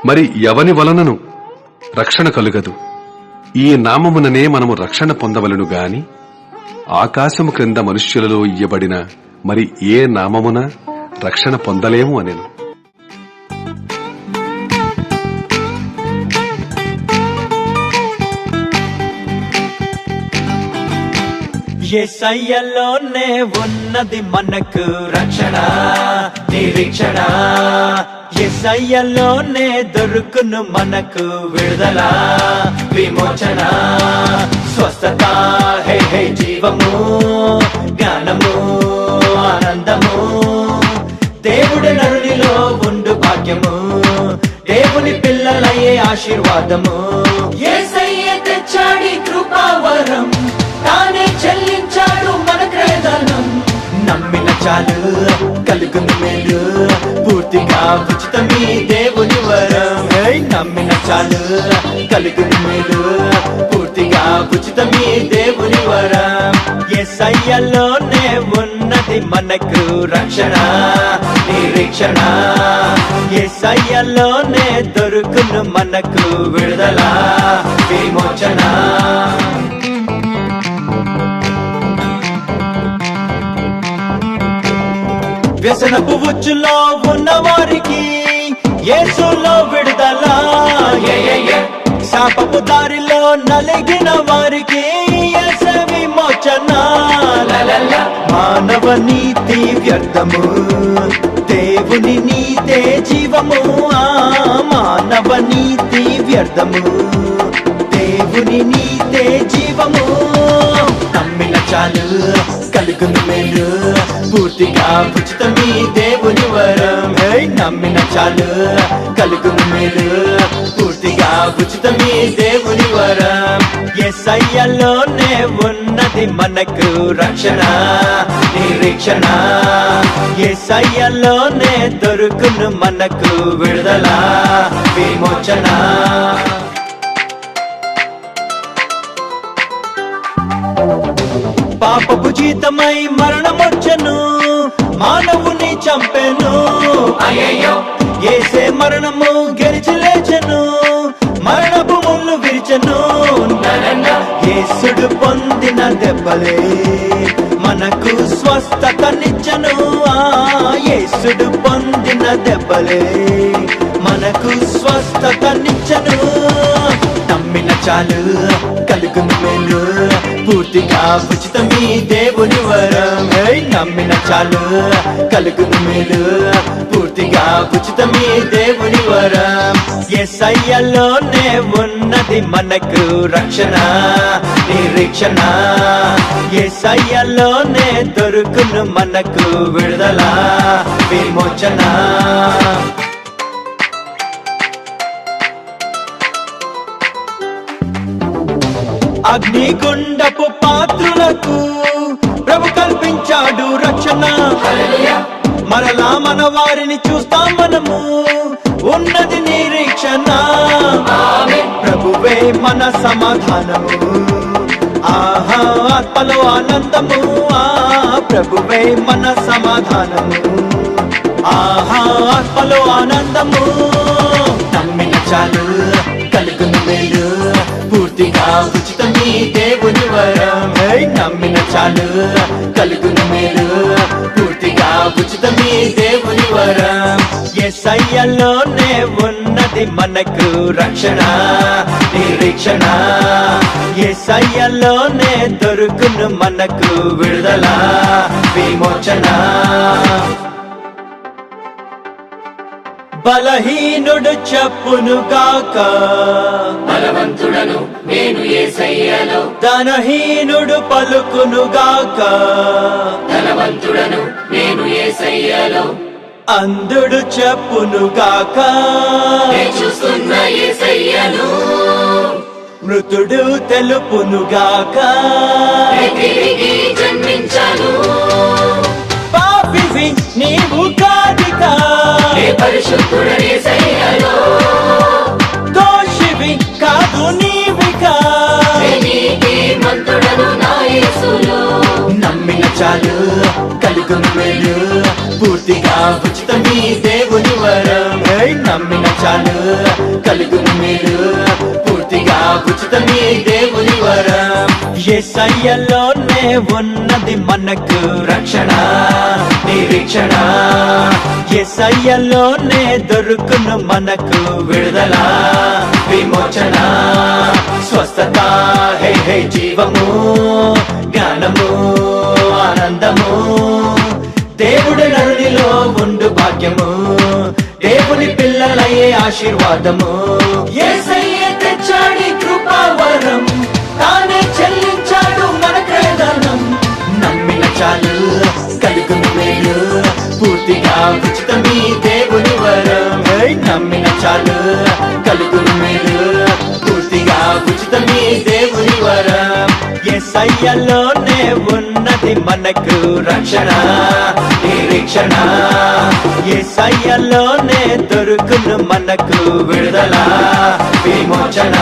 మరి ఎవని వలనను రక్షణ కలుగదు. ఈ నామముననే మనము రక్షణ పొందవలను గాని ఆకాశము క్రింద మనుష్యులలో ఇయ్యబడిన మరి ఏ నామమున రక్షణ పొందలేము అనెను. యేసయ్యలోనే ఉన్నది మనకు రక్షణ నిరీక్షణ. యేసయ్యలోనే దొరుకును మనకు విడుదల విమోచన స్వస్థత హే హే జీవము జ్ఞానము ఆనందము. దేవుడి నరునిలో ఉండు భాగ్యము, దేవుని పిల్లలయ్యే ఆశీర్వాదము. యేసయ్య తెచ్చాడి కృపావరం, తానే చెల్లించాడు మన క్రేదనం. నమ్మిన చాలు కలుగును మేలు, పూర్తిగా ఉచితమీ దేవుని వరం. నమ్మిన చాలు కలుగును మేలు, పూర్తిగా ఉచితమీ దేవుని వరం. యేసయ్యలోనే ఉన్నది మనకు రక్షణ నిరీక్షణ. యేసయ్యలోనే దొరుకును మనకు విడుదల విమోచన. వ్యసనపు ఉచ్చులో ఉన్న వారికి యేసులో విడుదల. శాపపు దారిలో నలిగిన వారికి యేసు విమోచన. మానవ నీతి వ్యర్థము, దేవుని నీతే జీవము. మానవ నీతి వ్యర్థము, దేవుని నీతే జీవము. నమ్మిన చాలు కలుగును మేలు, పూర్తిగా ఉచితమీ దేవుని వరం. నమ్మిన చాలు కలుగును మేలు, పూర్తిగా ఉచితమీ దేవుని వరం. యేసయ్యలోనే ఉన్నది మనకు రక్షణ నిరీక్షణ. యేసయ్యలోనే దొరుకును మనకు విడుదల విమోచన. పాపపు జీతమై మరణమొచ్చెను, మానవుని చంపెను. యేసే మరణము గెలిచి లేచెను, మరణపు ముళ్ళు విరిచెను. యేసుడు పొందిన దెబ్బలే మనకు స్వస్థతనిచ్చెను. యేసుడు పొందిన దెబ్బలే మనకు స్వస్థతనిచ్చెను. నమ్మిన చాలు కలుగును మేలు, పూర్తిగా ఉచితమీ దేవుని వరం. నమ్మిన చాలు కలుగును మేలు, పూర్తిగా ఉచితమీ దేవుని వరం. యేసయ్యలోనే ఉన్నది మనకు రక్షణ నిరీక్షణ. యేసయ్యలోనే దొరుకును మనకు విడుదల విమోచన. అగ్నిగుండపు పాత్రులకు ప్రభు కల్పించాడు రక్షణ. మరలా మన వారిని చూస్తాం మనము, ఉన్నది నిరీక్షణ. ప్రభువే మన సమాధానము, ఆహా ఆత్మలో ఆనందము. ప్రభువే మన సమాధానము, ఆహా ఆత్మలో ఆనందము. నమ్మిన చాలు కలుగును మేలు, పూర్తిగా ఉచితమీ దేవుని వరం. నమ్మిన చాలు కలుగును మేలు, పూర్తిగా ఉచితమీ దేవుని వరం. యేసయ్యలోనే ఉన్నది మనకు రక్షణ నిరీక్షణ. యేసయ్యలోనే దొరుకును మనకు విడుదల విమోచన. బలహీనుడు చెప్పును గాక, బలవంతుడను నేను యేసయ్యలో. ధనహీనుడు పలుకును గాక, ధనవంతుడను నేను యేసయ్యలో. అంధుడు చెప్పును గాక, నేను చూస్తున్న యేసయ్యను. మృతుడు తెలుపును గాక, నేను తిరిగి జన్మించాను. పాపివి నీవు కాదికా, నే పరిశుద్ధుడ యేసయ్యలో. దోషివి కాదు నీవికా, నే నీతిమంతుడను నా యేసులో. నమ్మిన చాలు కలుగును మేలు, పూర్తిగా ఉచితమీ దేవుని వరం. నమ్మిన నమ్మిన చాలు కలుగును మేలు పూర్తిగా ఉచితమే దేవుని వరం యేసయ్యలోనే ఉన్నది మనకు రక్షణ నిరీక్షణ యేసయ్యలోనే దొరుకును మనకు విడుదల విమోచన స్వస్థత హే హే జీవము జ్ఞానము ఆనందము దేవుడి నరునిలో ఉండు భాగ్యము దేవుని పిల్లలయ్యే ఆశీర్వాదము యేసయ్యే తెచ్చాడి కృపావరం తానే చెల్లించాడు మన క్రయధనం నమ్మిన చాలు కలుగును మేలు పూర్తిగా ఉచితమీ దేవుని వరం నమ్మిన చాలు కలుగును మేలు పూర్తిగా ఉచితమీ దేవుని వరం యేసయ్యలోనే ఉన్నది మనకు రక్షణ నిరీక్షణ యేసయ్యలోనే దొరుకును మనకు విడుదల విమోచన